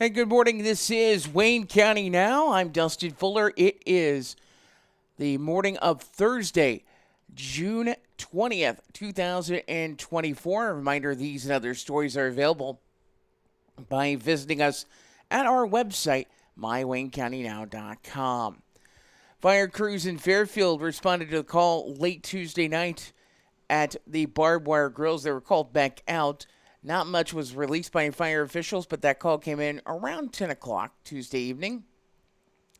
Hey, good morning. This is Wayne County Now. I'm Dustin Fuller. It is the morning of Thursday, June 20th, 2024. A reminder, these and other stories are available by visiting us at our website, mywaynecountynow.com. Fire crews in Fairfield responded to the call late Tuesday night at the barbed wire grills. They were called back out. Not much was released by fire officials, but that call came in around 10 o'clock Tuesday evening.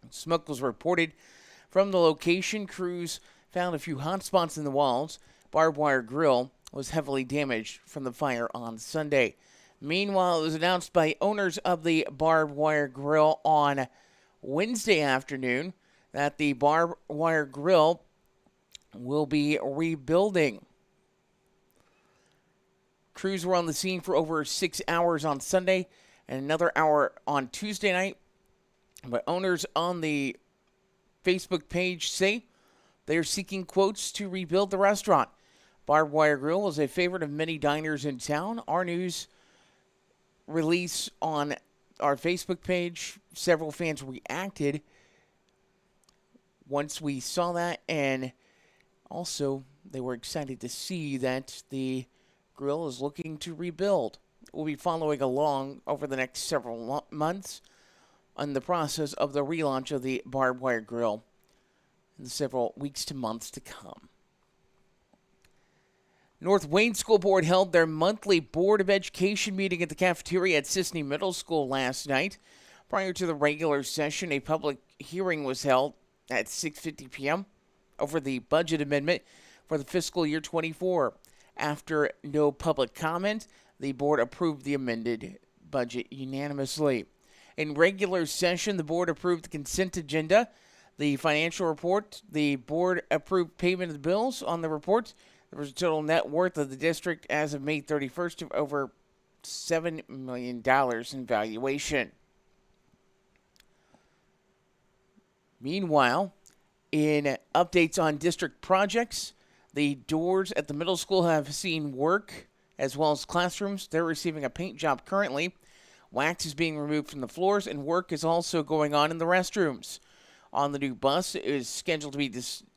Smoke was reported from the location. Crews found a few hot spots in the walls. Barbed wire grill was heavily damaged from the fire on Sunday. Meanwhile, it was announced by owners of the barbed wire grill on Wednesday afternoon that the barbed wire grill will be rebuilding. Crews were on the scene for over 6 hours on Sunday and another hour on Tuesday night. But owners on the Facebook page say they are seeking quotes to rebuild the restaurant. Barbed Wire Grill was a favorite of many diners in town. Our news release on our Facebook page, several fans reacted once we saw that, and also they were excited to see that the grill is looking to rebuild. We'll be following along over the next several months on the process of the relaunch of the barbed wire grill in the several weeks to months to come. North Wayne School Board held their monthly Board of Education meeting at the cafeteria at Sisney Middle School last night. Prior to the regular session, a public hearing was held at 6:50 p.m. over the budget amendment for the fiscal year 24. After no public comment, the board approved the amended budget unanimously. In regular session, the board approved the consent agenda, the financial report. The board approved payment of the bills on the report. There was a total net worth of the district as of May 31st of over $7 million in valuation. Meanwhile, in updates on district projects, the doors at the middle school have seen work as well as classrooms. They're receiving a paint job currently. Wax is being removed from the floors, and work is also going on in the restrooms. On the new bus, it is scheduled to be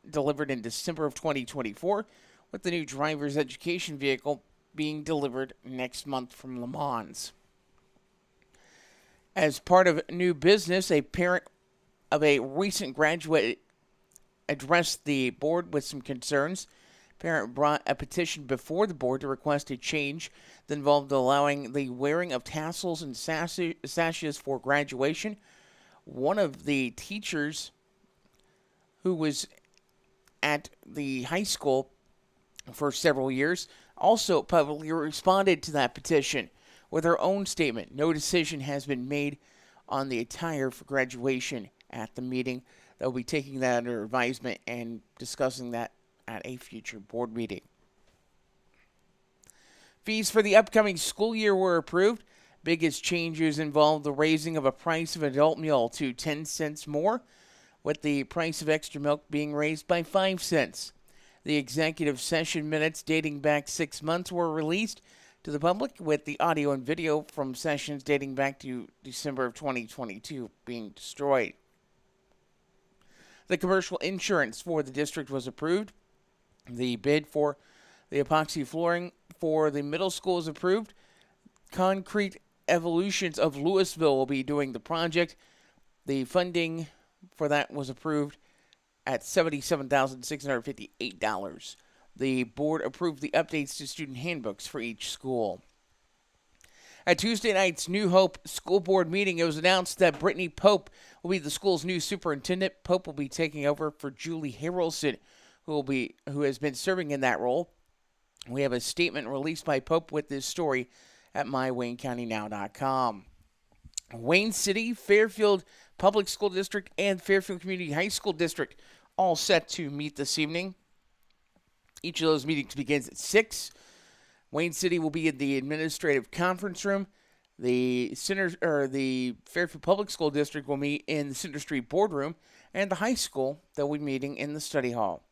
delivered in December of 2024, with the new driver's education vehicle being delivered next month from Le Mans. As part of new business, a parent of a recent graduate addressed the board with some concerns. Parent brought a petition before the board to request a change that involved allowing the wearing of tassels and sashes for graduation. One of the teachers who was at the high school for several years also publicly responded to that petition with her own statement. No decision has been made on the attire for graduation at the meeting. They'll be taking that under advisement and discussing that at a future board meeting. Fees for the upcoming school year were approved. Biggest changes involved the raising of a price of adult meal to 10 cents more, with the price of extra milk being raised by 5 cents. The executive session minutes dating back 6 months were released to the public, with the audio and video from sessions dating back to December of 2022 being destroyed. The commercial insurance for the district was approved. The bid for the epoxy flooring for the middle school is approved. Concrete Evolutions of Louisville will be doing the project. The funding for that was approved at $77,658. The board approved the updates to student handbooks for each school. At Tuesday night's New Hope School Board meeting, it was announced that Brittany Pope will be the school's new superintendent. Pope will be taking over for Julie Harrelson, who has been serving in that role. We have a statement released by Pope with this story at mywaynecountynow.com. Wayne City, Fairfield Public School District, and Fairfield Community High School District all set to meet this evening. Each of those meetings begins at 6. Wayne City will be in the administrative conference room. The Fairfield Public School District will meet in the Center Street boardroom, and the high school they'll be meeting in the study hall.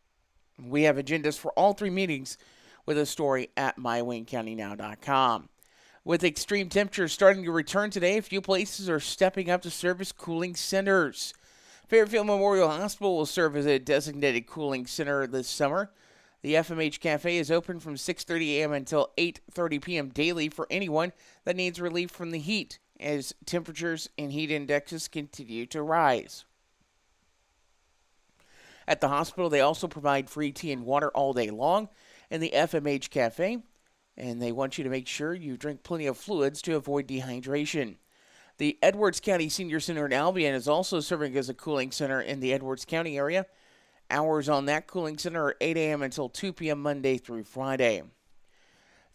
We have agendas for all three meetings with a story at mywaynecountynow.com. With extreme temperatures starting to return today, a few places are stepping up to serve as cooling centers. Fairfield Memorial Hospital will serve as a designated cooling center this summer. The FMH Cafe is open from 6:30 a.m. until 8:30 p.m. daily for anyone that needs relief from the heat, as temperatures and heat indexes continue to rise. At the hospital, they also provide free tea and water all day long in the FMH Cafe, and they want you to make sure you drink plenty of fluids to avoid dehydration. The Edwards County Senior Center in Albion is also serving as a cooling center in the Edwards County area. Hours on that cooling center are 8 a.m. until 2 p.m. Monday through Friday.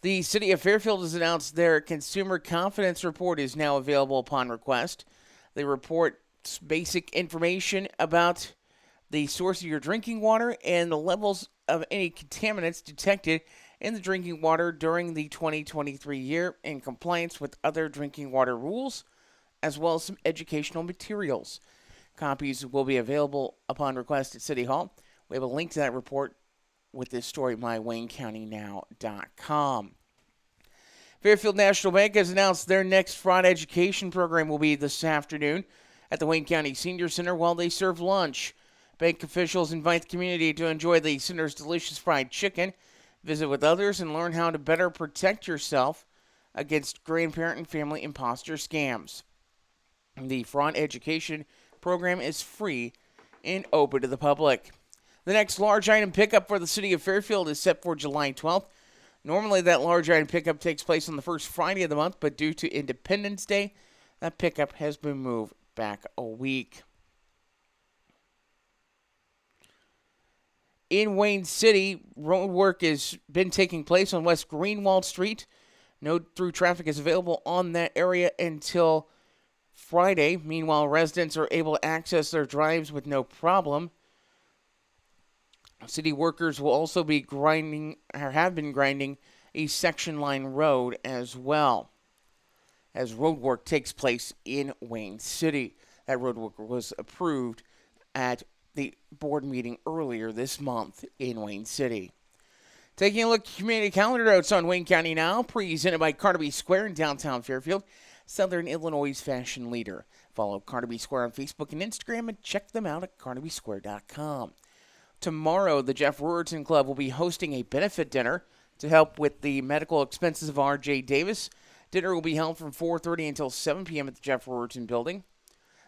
The City of Fairfield has announced their Consumer Confidence Report is now available upon request. They report basic information about the source of your drinking water and the levels of any contaminants detected in the drinking water during the 2023 year in compliance with other drinking water rules, as well as some educational materials. Copies will be available upon request at City Hall. We have a link to that report with this story at mywaynecountynow.com. Fairfield National Bank has announced their next fraud education program will be this afternoon at the Wayne County Senior Center while they serve lunch. Bank officials invite the community to enjoy the center's delicious fried chicken, visit with others, and learn how to better protect yourself against grandparent and family imposter scams. The fraud education program is free and open to the public. The next large item pickup for the City of Fairfield is set for July 12th. Normally, that large item pickup takes place on the first Friday of the month, but due to Independence Day, that pickup has been moved back a week. In Wayne City, road work has been taking place on West Greenwald Street. No through traffic is available on that area until Friday. Meanwhile, residents are able to access their drives with no problem. City workers will also be grinding, or have been grinding, a section line road as well, as road work takes place in Wayne City. That road work was approved at the board meeting earlier this month in Wayne City. Taking a look at community calendar notes on Wayne County Now, presented by Carnaby Square in downtown Fairfield, Southern Illinois' fashion leader. Follow Carnaby Square on Facebook and Instagram and check them out at carnabysquare.com. Tomorrow, the Jeff Ruritan Club will be hosting a benefit dinner to help with the medical expenses of R.J. Davis. Dinner will be held from 4:30 until 7 p.m. at the Jeff Ruritan Building.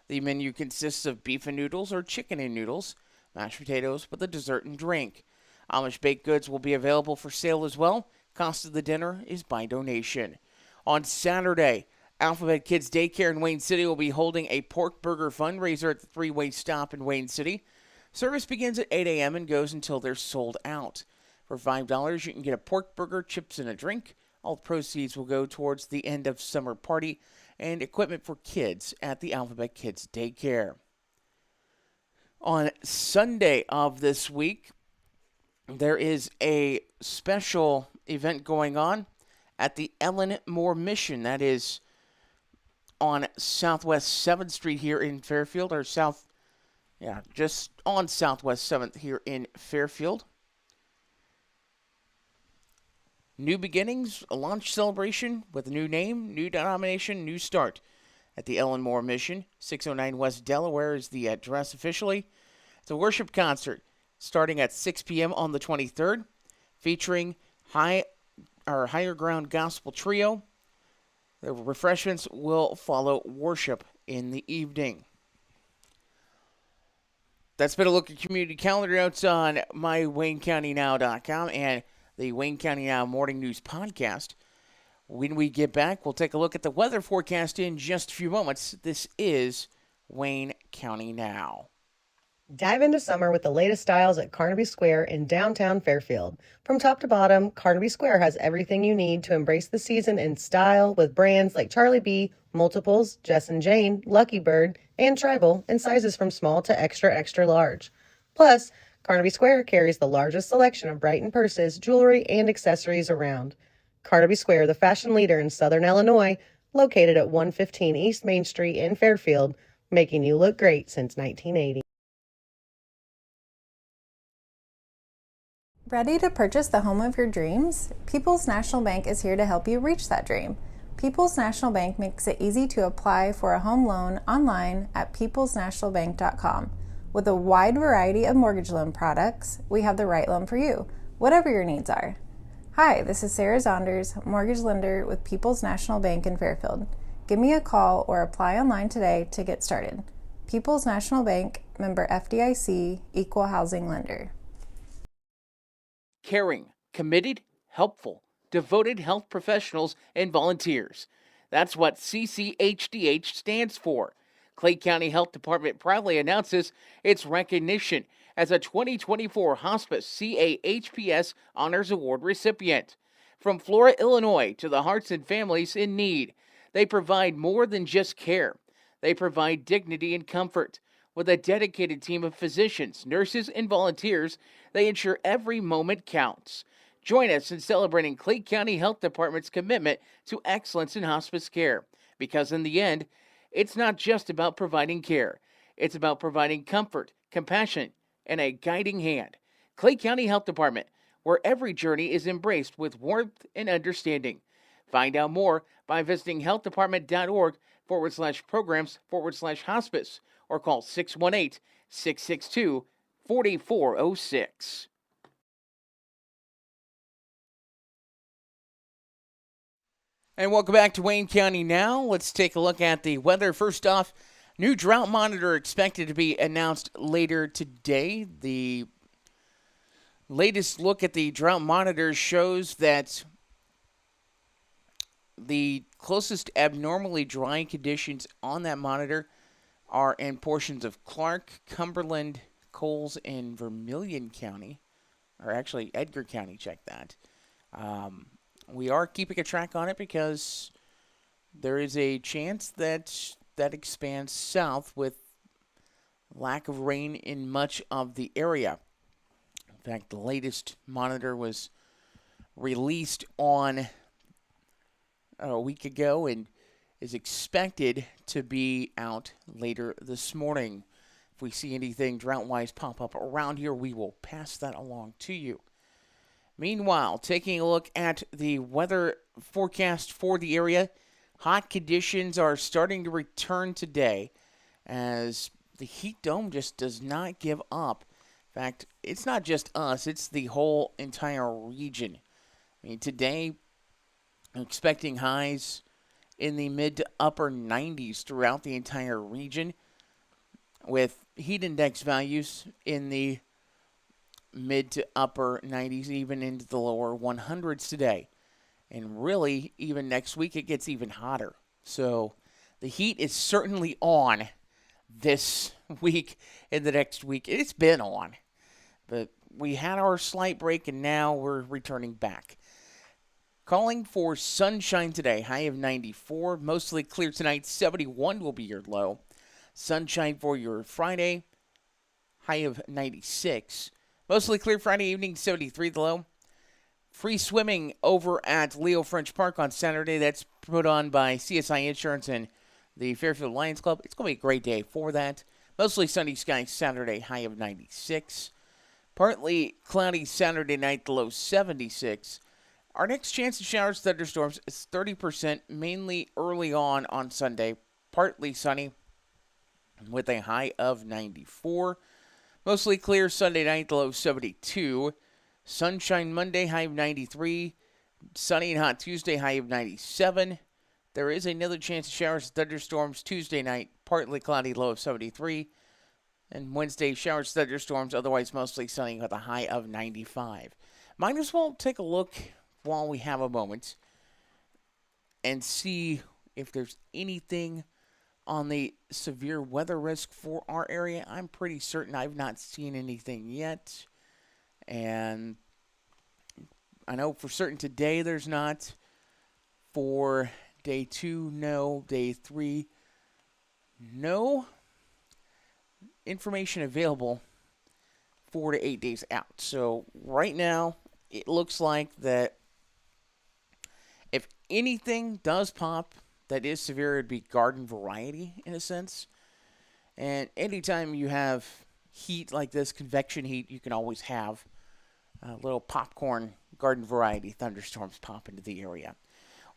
The menu consists of beef and noodles or chicken and noodles, mashed potatoes with a dessert and drink. Amish baked goods will be available for sale as well. Cost of the dinner is by donation. On Saturday, Alphabet Kids Daycare in Wayne City will be holding a pork burger fundraiser at the three-way stop in Wayne City. Service begins at 8 a.m. and goes until they're sold out. For $5, you can get a pork burger, chips, and a drink. All proceeds will go towards the end of summer party and equipment for kids at the Alphabet Kids Daycare. On Sunday of this week, there is a special event going on at the Ellen Moore Mission. That is on Southwest 7th Street here in Fairfield, or just on Southwest 7th here in Fairfield. New beginnings, a launch celebration with a new name, new denomination, new start at the Ellen Moore Mission. 609 West Delaware is the address officially. It's a worship concert starting at 6 p.m. on the 23rd, featuring Higher Ground Gospel Trio. The refreshments will follow worship in the evening. That's been a look at community calendar notes on mywaynecountynow.com and the Wayne County Now Morning News Podcast. When we get back, we'll take a look at the weather forecast in just a few moments. This is Wayne County Now. Dive into summer with the latest styles at Carnaby Square in downtown Fairfield. From top to bottom, Carnaby Square has everything you need to embrace the season in style with brands like Charlie B, Multiples, Jess & Jane, Lucky Bird, and Tribal in sizes from small to extra, extra large. Plus, Carnaby Square carries the largest selection of Brighton purses, jewelry, and accessories around. Carnaby Square, the fashion leader in Southern Illinois, located at 115 East Main Street in Fairfield, making you look great since 1980. Ready to purchase the home of your dreams? People's National Bank is here to help you reach that dream. People's National Bank makes it easy to apply for a home loan online at peoplesnationalbank.com. With a wide variety of mortgage loan products, we have the right loan for you, whatever your needs are. Hi, this is Sarah Zonders, mortgage lender with People's National Bank in Fairfield. Give me a call or apply online today to get started. People's National Bank, member FDIC, equal housing lender. Caring, committed, helpful, devoted health professionals and volunteers. That's what CCHDH stands for. Clay County Health Department proudly announces its recognition as a 2024 Hospice CAHPS Honors Award recipient. From Flora, Illinois to the hearts and families in need, they provide more than just care. They provide dignity and comfort. With a dedicated team of physicians, nurses, and volunteers, they ensure every moment counts. Join us in celebrating Clay County Health Department's commitment to excellence in hospice care. Because in the end, it's not just about providing care. It's about providing comfort, compassion, and a guiding hand. Clay County Health Department, where every journey is embraced with warmth and understanding. Find out more by visiting healthdepartment.org/programs/hospice or call 618-662-4406. And welcome back to Wayne County Now. Let's take a look at the weather. First off, new drought monitor expected to be announced later today. The latest look at the drought monitor shows that the closest abnormally dry conditions on that monitor are in portions of Clark, Cumberland, Coles, and Vermilion County. Or actually, Edgar County, check that. We are keeping a track on it because there is a chance that that expands south with lack of rain in much of the area. In fact, the latest monitor was released on a week ago and is expected to be out later this morning. If we see anything drought-wise pop up around here, we will pass that along to you. Meanwhile, taking a look at the weather forecast for the area, hot conditions are starting to return today as the heat dome just does not give up. In fact, it's not just us, it's the whole entire region. I mean, today, I'm expecting highs in the mid to upper 90s throughout the entire region, with heat index values in the mid to upper 90s, even into the lower 100s today. And really, even next week, it gets even hotter. So the heat is certainly on this week and the next week. It's been on. But we had our slight break, and now we're returning back. Calling for sunshine today, high of 94. Mostly clear tonight, 71 will be your low. Sunshine for your Friday, high of 96. Mostly clear Friday evening, 73 the low. Free swimming over at Leo French Park on Saturday. That's put on by CSI Insurance and the Fairfield Lions Club. It's going to be a great day for that. Mostly sunny skies Saturday, high of 96. Partly cloudy Saturday night, the low 76. Our next chance of showers, thunderstorms is 30%, mainly early on Sunday. Partly sunny with a high of 94. Mostly clear Sunday night, the low 72. Sunshine Monday, high of 93. Sunny and hot Tuesday, high of 97. There is another chance of showers and thunderstorms Tuesday night, partly cloudy, low of 73. And Wednesday, showers, thunderstorms, otherwise mostly sunny with a high of 95. Might as well take a look while we have a moment and see if there's anything on the severe weather risk for our area. I'm pretty certain I've not seen anything yet. And I know for certain today there's not. For day 2, no. Day 3, no. Information available 4 to 8 days out. So right now, it looks like that if anything does pop that is severe, it'd be garden variety in a sense. And anytime you have heat like this, convection heat, you can always have little popcorn garden variety thunderstorms pop into the area.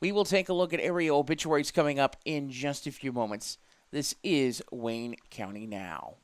We will take a look at area obituaries coming up in just a few moments. This is Wayne County Now.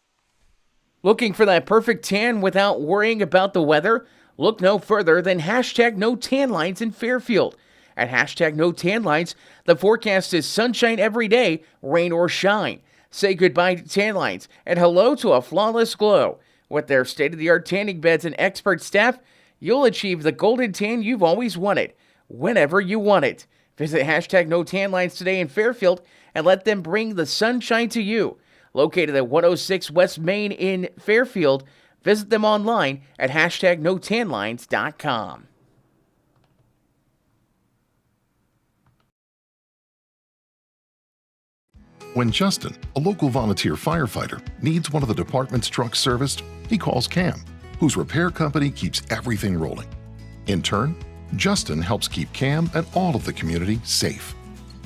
Looking for that perfect tan without worrying about the weather? Look no further than hashtag no tan lines in Fairfield. At hashtag no tan lines, the forecast is sunshine every day, rain or shine. Say goodbye to tan lines and hello to a flawless glow. With their state-of-the-art tanning beds and expert staff, you'll achieve the golden tan you've always wanted, whenever you want it. Visit hashtag no tan lines today in Fairfield and let them bring the sunshine to you. Located at 106 West Main in Fairfield, visit them online at hashtag notanlines.com. When Justin, a local volunteer firefighter, needs one of the department's trucks serviced, he calls Cam, whose repair company keeps everything rolling. In turn, Justin helps keep Cam and all of the community safe.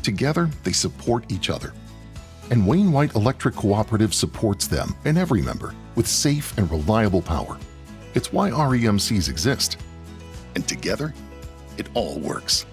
Together, they support each other. And Wayne White Electric Cooperative supports them and every member with safe and reliable power. It's why REMCs exist. And together, it all works.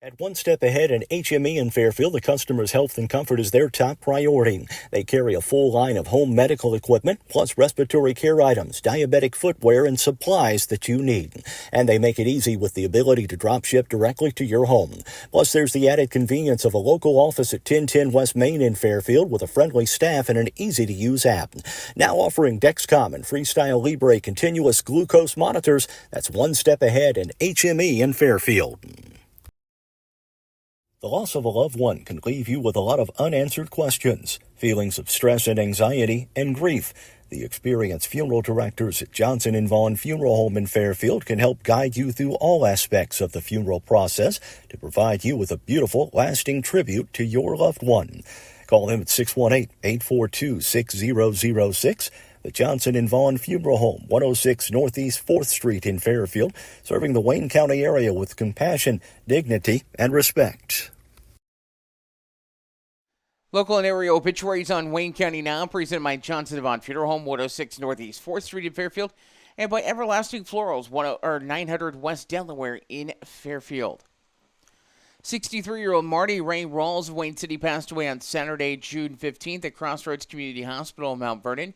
At One Step Ahead and HME in Fairfield, the customer's health and comfort is their top priority. They carry a full line of home medical equipment, plus respiratory care items, diabetic footwear, and supplies that you need. And they make it easy with the ability to drop ship directly to your home. Plus, there's the added convenience of a local office at 1010 West Main in Fairfield with a friendly staff and an easy-to-use app. Now offering Dexcom and Freestyle Libre continuous glucose monitors. That's One Step Ahead and HME in Fairfield. The loss of a loved one can leave you with a lot of unanswered questions, feelings of stress and anxiety, and grief. The experienced funeral directors at Johnson & Vaughn Funeral Home in Fairfield can help guide you through all aspects of the funeral process to provide you with a beautiful, lasting tribute to your loved one. Call them at 618-842-6006. The Johnson & Vaughn Funeral Home, 106 Northeast 4th Street in Fairfield, serving the Wayne County area with compassion, dignity, and respect. Local and area obituaries on Wayne County Now, presented by Johnson & Vaughn Funeral Home, 106 Northeast 4th Street in Fairfield, and by Everlasting Florals, 900 West Delaware in Fairfield. 63-year-old Marty Ray Rawls of Wayne City passed away on Saturday, June 15th at Crossroads Community Hospital in Mount Vernon.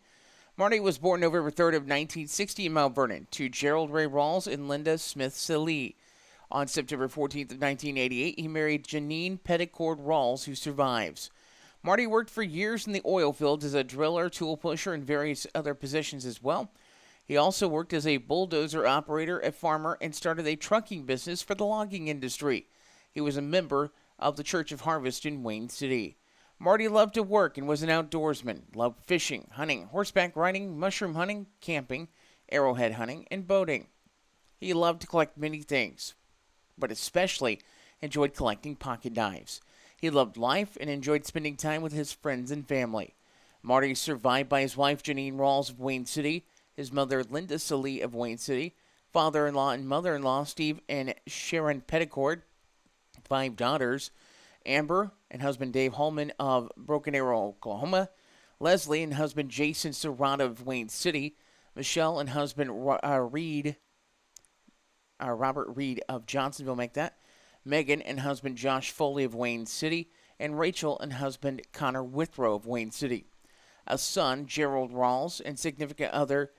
Marty was born November 3rd of 1960 in Mount Vernon to Gerald Ray Rawls and Linda Smith Salee. On September 14th of 1988, he married Janine Petticord Rawls, who survives. Marty worked for years in the oil fields as a driller, tool pusher, and various other positions as well. He also worked as a bulldozer operator, a farmer, and started a trucking business for the logging industry. He was a member of the Church of Harvest in Wayne City. Marty loved to work and was an outdoorsman, loved fishing, hunting, horseback riding, mushroom hunting, camping, arrowhead hunting, and boating. He loved to collect many things, but especially enjoyed collecting pocket knives. He loved life and enjoyed spending time with his friends and family. Marty is survived by his wife, Janine Rawls of Wayne City, his mother, Linda Salee of Wayne City, father-in-law and mother-in-law, Steve and Sharon Petticord, 5 daughters, Amber and husband Dave Holman of Broken Arrow, Oklahoma, Leslie and husband Jason Serrata of Wayne City, Michelle and husband Robert Reed of Johnsonville, Megan and husband Josh Foley of Wayne City, and Rachel and husband Connor Withrow of Wayne City. A son, Gerald Rawls, and significant other,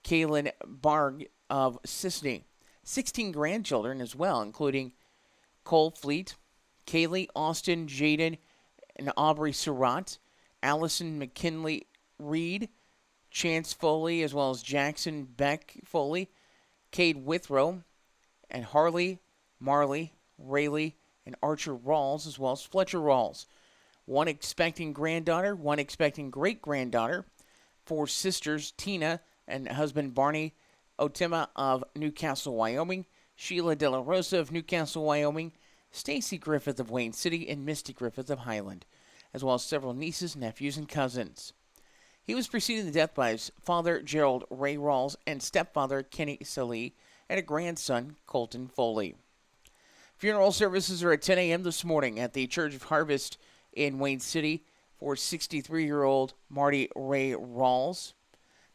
Kaylin Barg of Sisney. 16 grandchildren as well, including Cole Fleet, Kaylee, Austin, Jaden, and Aubrey Surratt, Allison McKinley Reed, Chance Foley, as well as Jackson Beck Foley, Cade Withrow, and Harley, Marley, Rayleigh, and Archer Rawls, as well as Fletcher Rawls. 1 expecting granddaughter, 1 expecting great-granddaughter, 4 sisters, Tina and husband Barney Otima of Newcastle, Wyoming, Sheila De La Rosa of Newcastle, Wyoming, Stacy Griffith of Wayne City, and Misty Griffith of Highland, as well as several nieces, nephews, and cousins. He was preceded to death by his father, Gerald Ray Rawls, and stepfather, Kenny Salee, and a grandson, Colton Foley. Funeral services are at 10 a.m. this morning at the Church of Harvest in Wayne City for 63-year-old Marty Ray Rawls.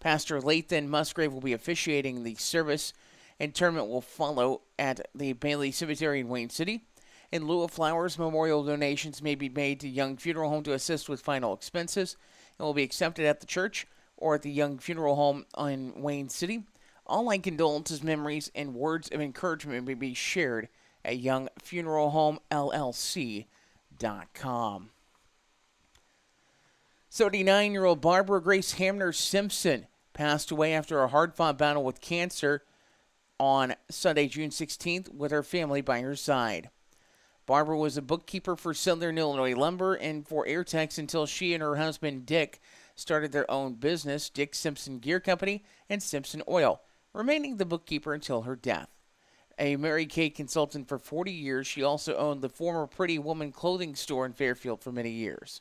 Pastor Lathan Musgrave will be officiating the service. Interment will follow at the Bailey Cemetery in Wayne City. In lieu of flowers, memorial donations may be made to Young Funeral Home to assist with final expenses and will be accepted at the church or at the Young Funeral Home in Wayne City. Online condolences, memories, and words of encouragement may be shared at youngfuneralhomellc.com. 79-year-old Barbara Grace Hamner Simpson passed away after a hard-fought battle with cancer on Sunday, June 16th, with her family by her side. Barbara was a bookkeeper for Southern Illinois Lumber and for Airtex until she and her husband Dick started their own business, Dick Simpson Gear Company and Simpson Oil, remaining the bookkeeper until her death. A Mary Kay consultant for 40 years, she also owned the former Pretty Woman clothing store in Fairfield for many years.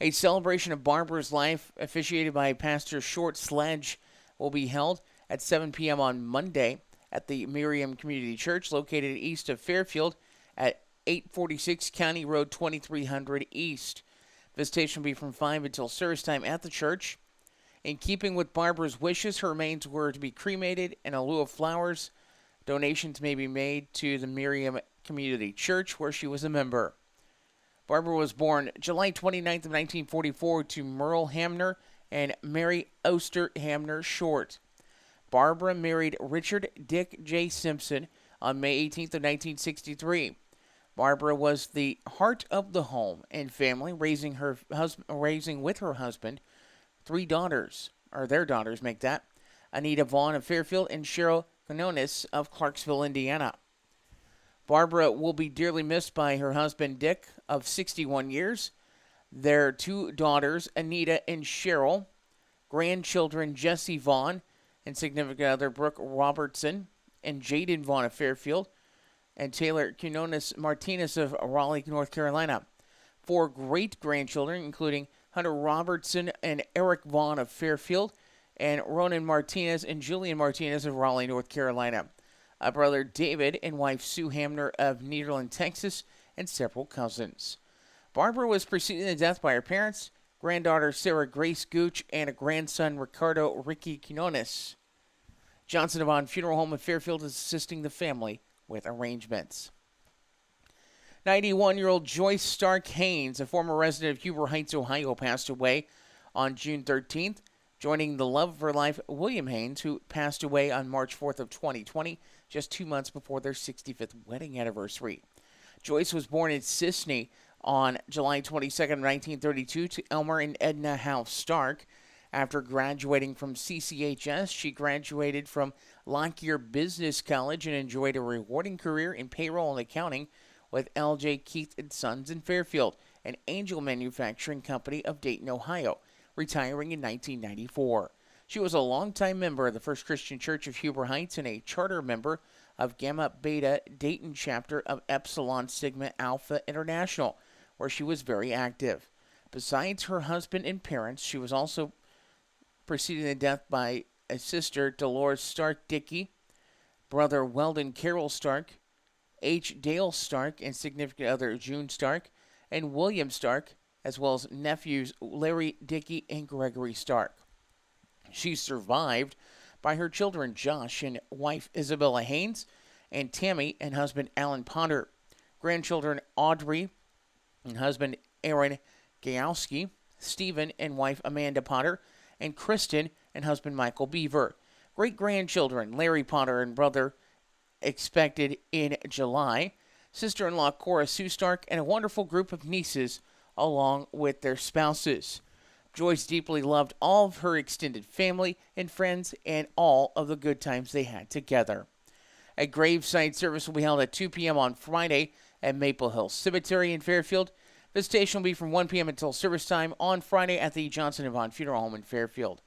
A celebration of Barbara's life, officiated by Pastor Short Sledge, will be held at 7 p.m. on Monday at the Miriam Community Church, located east of Fairfield at 846 County Road 2300 East. Visitation will be from 5 until service time at the church. In keeping with Barbara's wishes, her remains were to be cremated in a lieu of flowers. Donations may be made to the Miriam Community Church, where she was a member. Barbara was born July 29th of 1944 to Merle Hamner and Mary Oster Hamner Short. Barbara married Richard Dick J. Simpson on May 18th of 1963. Barbara was the heart of the home and family, raising with her husband three daughters, or their daughters make that, Anita Vaughn of Fairfield and Cheryl Canonis of Clarksville, Indiana. Barbara will be dearly missed by her husband Dick of 61 years, their two daughters Anita and Cheryl, grandchildren Jesse Vaughn and significant other Brooke Robertson and Jaden Vaughn of Fairfield, and Taylor Quinones Martinez of Raleigh, North Carolina. Four great-grandchildren, including Hunter Robertson and Eric Vaughn of Fairfield, and Ronan Martinez and Julian Martinez of Raleigh, North Carolina. A brother David and wife Sue Hamner of Nederland, Texas, and several cousins. Barbara was preceded in death by her parents, granddaughter Sarah Grace Gooch, and a grandson Ricardo Ricky Quinones. Johnson Devon Funeral Home of Fairfield is assisting the family with arrangements. 91-year-old Joyce Stark Haynes, a former resident of Huber Heights, Ohio, passed away on June 13th, joining the love of her life, William Haynes, who passed away on March 4th of 2020, just 2 months before their 65th wedding anniversary. Joyce was born in Sisney on July 22nd, 1932, to Elmer and Edna House Stark. After graduating from CCHS, she graduated from Lockyer Business College and enjoyed a rewarding career in payroll and accounting with L.J. Keith & Sons in Fairfield, an angel manufacturing company of Dayton, Ohio, retiring in 1994. She was a longtime member of the First Christian Church of Huber Heights and a charter member of Gamma Beta Dayton chapter of Epsilon Sigma Alpha International, where she was very active. Besides her husband and parents, she was also preceded in death by a sister, Dolores Stark Dickey, brother Weldon Carroll Stark, H. Dale Stark, and significant other June Stark, and William Stark, as well as nephews Larry Dickey and Gregory Stark. She's survived by her children Josh and wife Isabella Haynes, and Tammy and husband Alan Potter, grandchildren Audrey and husband Aaron Gajowski, Stephen and wife Amanda Potter, and Kristen and husband Michael Beaver. Great-grandchildren Larry Potter and brother expected in July, sister-in-law Cora Sue Stark, and a wonderful group of nieces along with their spouses. Joyce deeply loved all of her extended family and friends and all of the good times they had together. A graveside service will be held at 2 p.m. on Friday at Maple Hill Cemetery in Fairfield. Visitation will be from 1 p.m. until service time on Friday at the Johnson & Vaughn Funeral Home in Fairfield.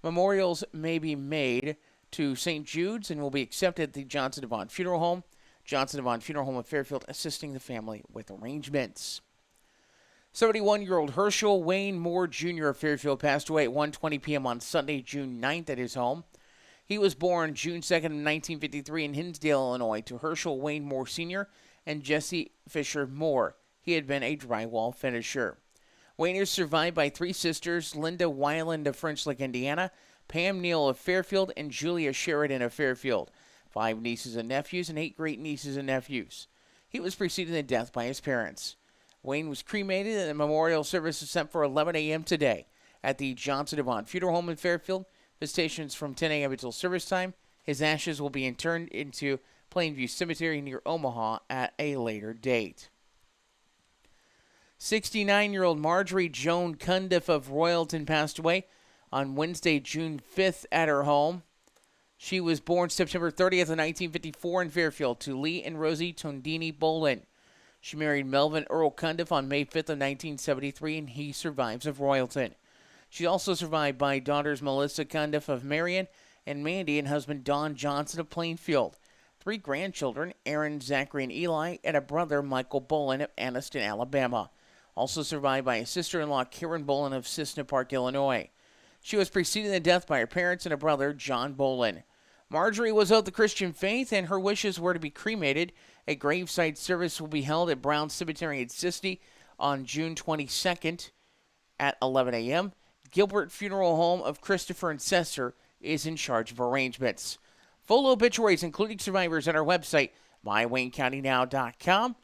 Memorials may be made to St. Jude's and will be accepted at the Johnson & Vaughn Funeral Home. Johnson & Vaughn Funeral Home in Fairfield assisting the family with arrangements. 71-year-old Herschel Wayne Moore Jr. of Fairfield passed away at 1:20 p.m. on Sunday, June 9th at his home. He was born June 2nd, 1953 in Hinsdale, Illinois, to Herschel Wayne Moore Sr. and Jessie Fisher Moore. He had been a drywall finisher. Wayne is survived by three sisters, Linda Weiland of French Lick, Indiana, Pam Neal of Fairfield, and Julia Sheridan of Fairfield. 5 nieces and nephews and 8 great-nieces and nephews. He was preceded in death by his parents. Wayne was cremated, and the memorial service is set for 11 a.m. today at the Johnson Devon Funeral Home in Fairfield. Visitations from 10 a.m. until service time. His ashes will be interned into Plainview Cemetery near Omaha at a later date. 69-year-old Marjorie Joan Cundiff of Royalton passed away on Wednesday, June 5th at her home. She was born September 30th of 1954 in Fairfield to Lee and Rosie Tondini Bolin. She married Melvin Earl Cundiff on May 5th of 1973, and he survives of Royalton. She's also survived by daughters Melissa Cundiff of Marion and Mandy and husband Don Johnson of Plainfield. 3 grandchildren, Aaron, Zachary, and Eli, and a brother, Michael Bolin of Anniston, Alabama. Also survived by a sister-in-law, Karen Bolin of Cissna Park, Illinois. She was preceded in death by her parents and a brother, John Bolin. Marjorie was of the Christian faith, and her wishes were to be cremated. A graveside service will be held at Brown Cemetery in Cissna on June 22nd at 11 a.m. Gilbert Funeral Home of Christopher and Cesar is in charge of arrangements. Full obituaries, including survivors, on our website, mywaynecountynow.com.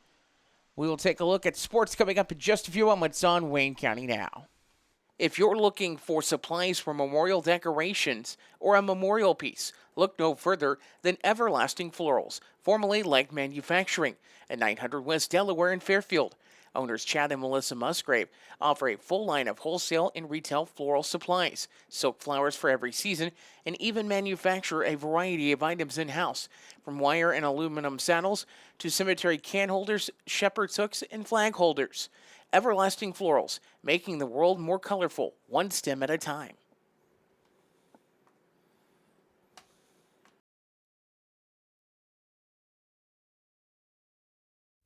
We will take a look at sports coming up in just a few moments on Wayne County Now. If you're looking for supplies for memorial decorations or a memorial piece, look no further than Everlasting Florals, formerly Leg Manufacturing, at 900 West Delaware in Fairfield. Owners Chad and Melissa Musgrave offer a full line of wholesale and retail floral supplies, silk flowers for every season, and even manufacture a variety of items in-house, from wire and aluminum saddles to cemetery can holders, shepherd's hooks, and flag holders. Everlasting Florals, making the world more colorful, one stem at a time.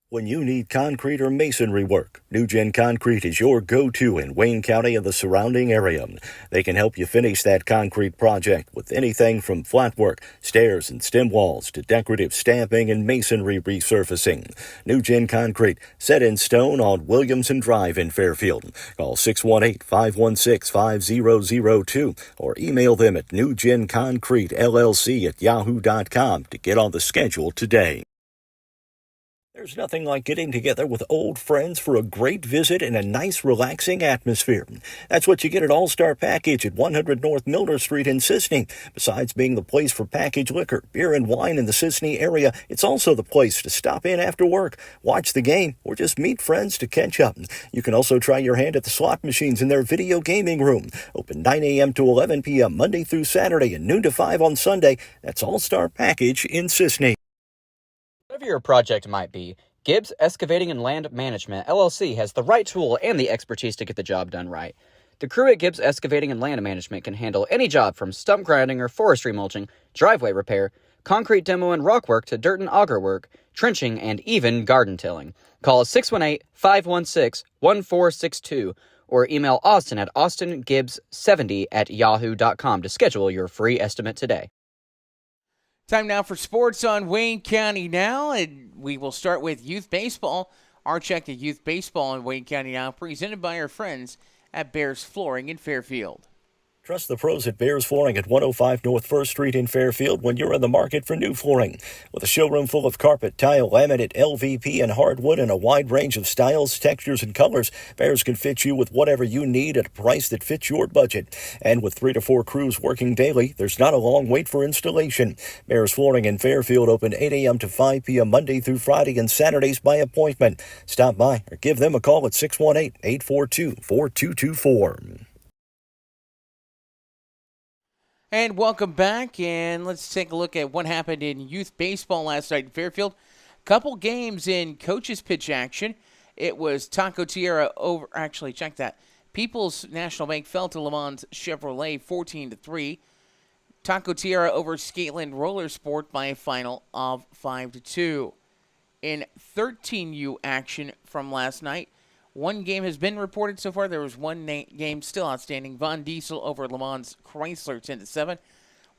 When you need concrete or masonry work, New Gen Concrete is your go-to in Wayne County and the surrounding area. They can help you finish that concrete project with anything from flat work, stairs and stem walls to decorative stamping and masonry resurfacing. New Gen Concrete, set in stone on Williamson Drive in Fairfield. Call 618-516-5002 or email them at newgenconcretellc@yahoo.com to get on the schedule today. There's nothing like getting together with old friends for a great visit and a nice, relaxing atmosphere. That's what you get at All-Star Package at 100 North Milner Street in Cissna. Besides being the place for packaged liquor, beer, and wine in the Cissna area, it's also the place to stop in after work, watch the game, or just meet friends to catch up. You can also try your hand at the slot machines in their video gaming room. Open 9 a.m. to 11 p.m. Monday through Saturday and noon to 5 on Sunday. That's All-Star Package in Cissna. Whatever your project might be, Gibbs Excavating and Land Management, LLC, has the right tool and the expertise to get the job done right. The crew at Gibbs Excavating and Land Management can handle any job from stump grinding or forestry mulching, driveway repair, concrete demo and rock work to dirt and auger work, trenching, and even garden tilling. Call 618-516-1462 or email Austin at austingibbs70@yahoo.com to schedule your free estimate today. Time now for sports on Wayne County Now, and we will start with youth baseball. Our check to youth baseball in Wayne County Now, presented by our friends at Bears Flooring in Fairfield. Trust the pros at Bears Flooring at 105 North 1st Street in Fairfield when you're in the market for new flooring. With a showroom full of carpet, tile, laminate, LVP, and hardwood and a wide range of styles, textures, and colors, Bears can fit you with whatever you need at a price that fits your budget. And with 3 to 4 crews working daily, there's not a long wait for installation. Bears Flooring in Fairfield open 8 a.m. to 5 p.m. Monday through Friday and Saturdays by appointment. Stop by or give them a call at 618-842-4224. And welcome back, and let's take a look at what happened in youth baseball last night in Fairfield. Couple games in coaches pitch action. It was Taco Tierra over, actually, check that. People's National Bank fell to Le Mans Chevrolet 14-3. Taco Tierra over Skateland Roller Sport by a final of 5-2. In 13U action from last night, one game has been reported so far. There was one game still outstanding. Von Diesel over Le Mans Chrysler 10-7.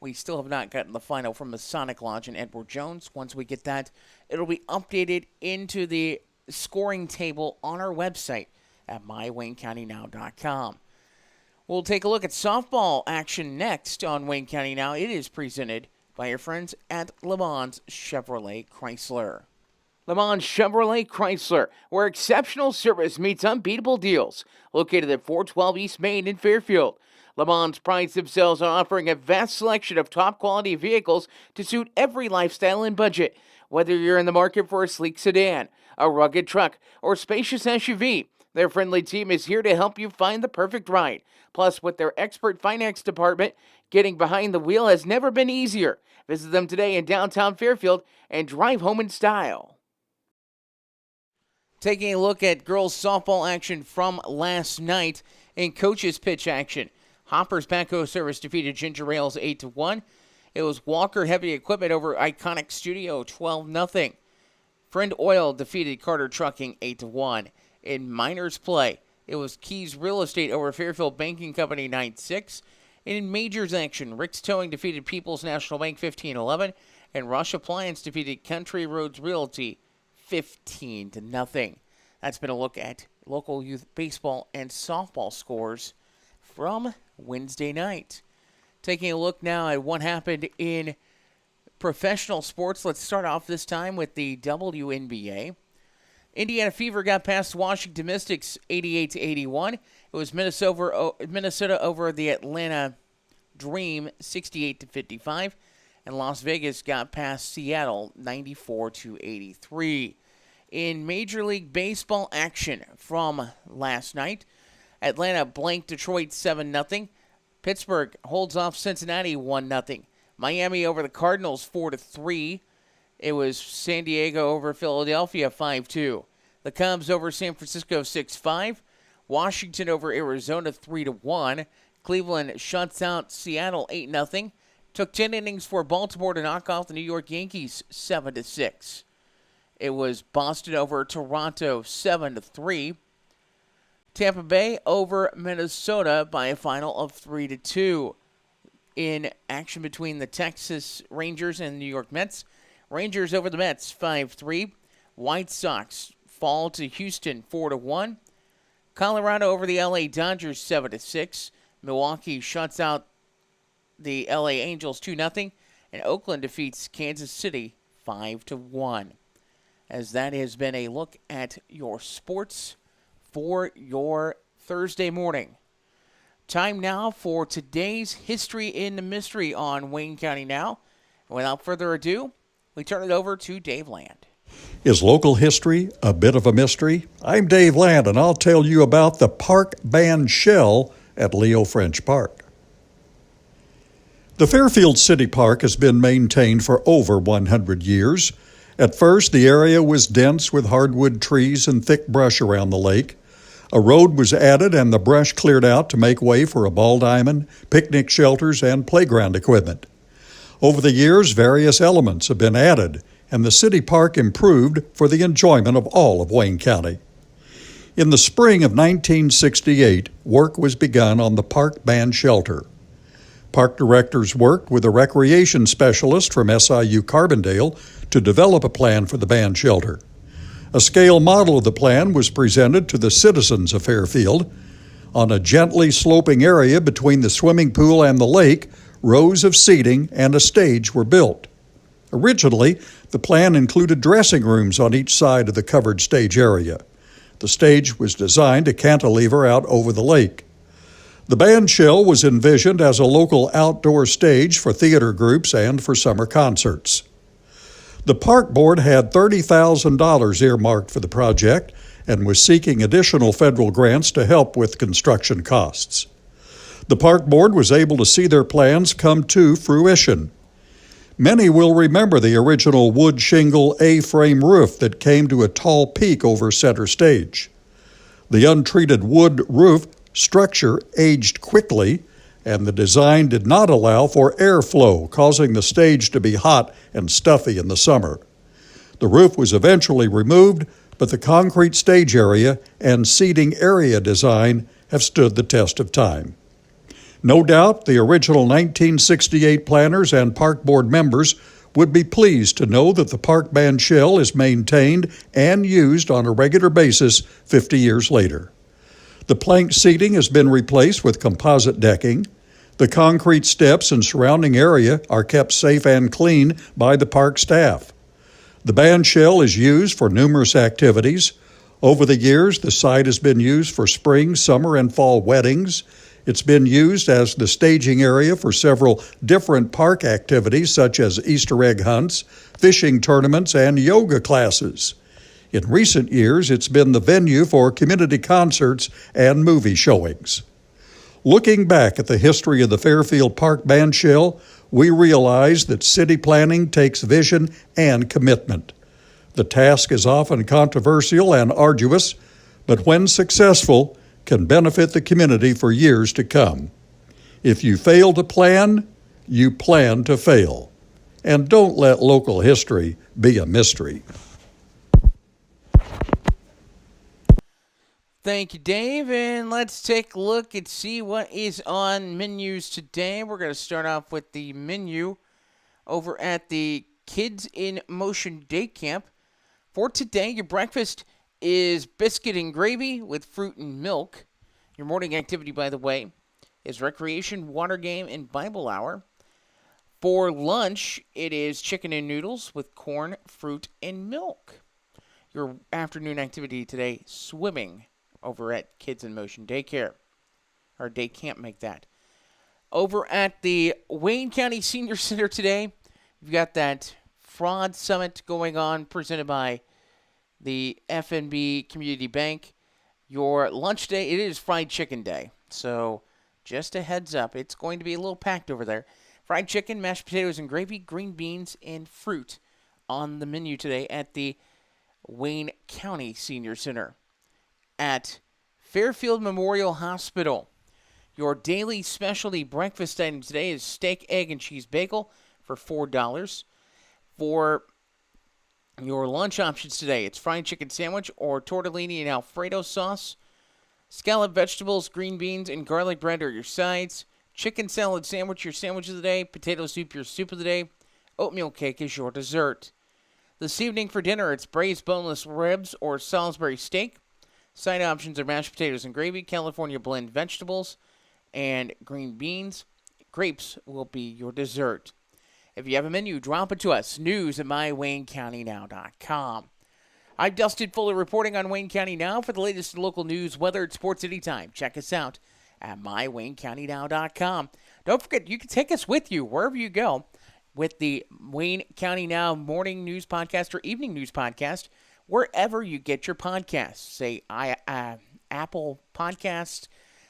We still have not gotten the final from Masonic Lodge and Edward Jones. Once we get that, it'll be updated into the scoring table on our website at mywaynecountynow.com. We'll take a look at softball action next on Wayne County Now. It is presented by your friends at Le Mans Chevrolet Chrysler. Le Mans Chevrolet Chrysler, where exceptional service meets unbeatable deals. Located at 412 East Main in Fairfield. Le Mans prides themselves on offering a vast selection of top-quality vehicles to suit every lifestyle and budget. Whether you're in the market for a sleek sedan, a rugged truck, or spacious SUV, their friendly team is here to help you find the perfect ride. Plus, with their expert finance department, getting behind the wheel has never been easier. Visit them today in downtown Fairfield and drive home in style. Taking a look at girls softball action from last night in coaches pitch action. Hoppers Backhoe Service defeated Ginger Rails 8-1. It was Walker Heavy Equipment over Iconic Studio 12-0. Friend Oil defeated Carter Trucking 8-1. In minors play, it was Keys Real Estate over Fairfield Banking Company 9-6. In majors action, Rick's Towing defeated People's National Bank 15-11. And Rush Appliance defeated Country Roads Realty 15-0. That's been a look at local youth baseball and softball scores from Wednesday night. Taking a look now at what happened in professional sports. Let's start off this time with the WNBA. Indiana Fever got past Washington Mystics 88-81. It was Minnesota over the Atlanta Dream 68-55. And Las Vegas got past Seattle 94-83. In Major League Baseball action from last night, Atlanta blanked Detroit 7-0. Pittsburgh holds off Cincinnati 1-0. Miami over the Cardinals 4-3. It was San Diego over Philadelphia 5-2. The Cubs over San Francisco 6-5. Washington over Arizona 3-1. Cleveland shuts out Seattle 8-0. Took 10 innings for Baltimore to knock off the New York Yankees 7-6. It was Boston over Toronto 7-3. Tampa Bay over Minnesota by a final of 3-2. In action between the Texas Rangers and New York Mets, Rangers over the Mets 5-3. White Sox fall to Houston 4-1. Colorado over the LA Dodgers 7-6. Milwaukee shuts out the LA Angels 2-0. And Oakland defeats Kansas City 5-1. As that has been a look at your sports for your Thursday morning. Time now for today's History in the Mystery on Wayne County Now. And without further ado, we turn it over to Dave Land. Is local history a bit of a mystery? I'm Dave Land, and I'll tell you about the park band shell at Leo French Park. The Fairfield City Park has been maintained for over 100 years. At first, the area was dense with hardwood trees and thick brush around the lake. A road was added and the brush cleared out to make way for a ball diamond, picnic shelters, and playground equipment. Over the years, various elements have been added, and the city park improved for the enjoyment of all of Wayne County. In the spring of 1968, work was begun on the park band shelter. Park directors worked with a recreation specialist from SIU Carbondale to develop a plan for the band shelter. A scale model of the plan was presented to the citizens of Fairfield. On a gently sloping area between the swimming pool and the lake, rows of seating and a stage were built. Originally, the plan included dressing rooms on each side of the covered stage area. The stage was designed to cantilever out over the lake. The band shell was envisioned as a local outdoor stage for theater groups and for summer concerts. The park board had $30,000 earmarked for the project and was seeking additional federal grants to help with construction costs. The park board was able to see their plans come to fruition. Many will remember the original wood shingle A-frame roof that came to a tall peak over center stage. The untreated wood roof structure aged quickly, and the design did not allow for airflow, causing the stage to be hot and stuffy in the summer. The roof was eventually removed, but the concrete stage area and seating area design have stood the test of time. No doubt the original 1968 planners and park board members would be pleased to know that the park band shell is maintained and used on a regular basis 50 years later. The plank seating has been replaced with composite decking. The concrete steps and surrounding area are kept safe and clean by the park staff. The band shell is used for numerous activities. Over the years, the site has been used for spring, summer, and fall weddings. It's been used as the staging area for several different park activities such as Easter egg hunts, fishing tournaments, and yoga classes. In recent years, it's been the venue for community concerts and movie showings. Looking back at the history of the Fairfield Park band shell, we realize that city planning takes vision and commitment. The task is often controversial and arduous, but when successful, can benefit the community for years to come. If you fail to plan, you plan to fail. And don't let local history be a mystery. Thank you, Dave. And let's take a look and see what is on menus today. We're going to start off with the menu over at the Kids in Motion Day Camp. For today, your breakfast is biscuit and gravy with fruit and milk. Your morning activity, by the way, is recreation, water game, and Bible hour. For lunch, it is chicken and noodles with corn, fruit, and milk. Your afternoon activity today, swimming over at Kids in Motion Daycare. Or Day Camp, make that. Over at the Wayne County Senior Center today, we've got that fraud summit going on presented by the FNB Community Bank. Your lunch day, it is fried chicken day. So just a heads up, it's going to be a little packed over there. Fried chicken, mashed potatoes and gravy, green beans, and fruit on the menu today at the Wayne County Senior Center. At Fairfield Memorial Hospital, your daily specialty breakfast item today is steak, egg, and cheese bagel for $4. For your lunch options today, it's fried chicken sandwich or tortellini and Alfredo sauce. Scalloped vegetables, green beans, and garlic bread are your sides. Chicken salad sandwich, your sandwich of the day. Potato soup, your soup of the day. Oatmeal cake is your dessert. This evening for dinner, it's braised boneless ribs or Salisbury steak. Side options are mashed potatoes and gravy, California blend vegetables, and green beans. Grapes will be your dessert. If you have a menu, drop it to us. News at mywaynecountynow.com. I'm Dustin Fuller reporting on Wayne County Now. For the latest local news, weather, and sports anytime, check us out at mywaynecountynow.com. Don't forget, you can take us with you wherever you go with the Wayne County Now morning news podcast or evening news podcast, wherever you get your podcasts. Say Apple Podcasts,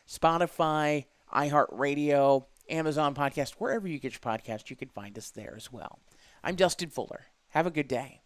Spotify, iHeartRadio, Amazon Podcast, wherever you get your podcast, you can find us there as well. I'm Dustin Fuller. Have a good day.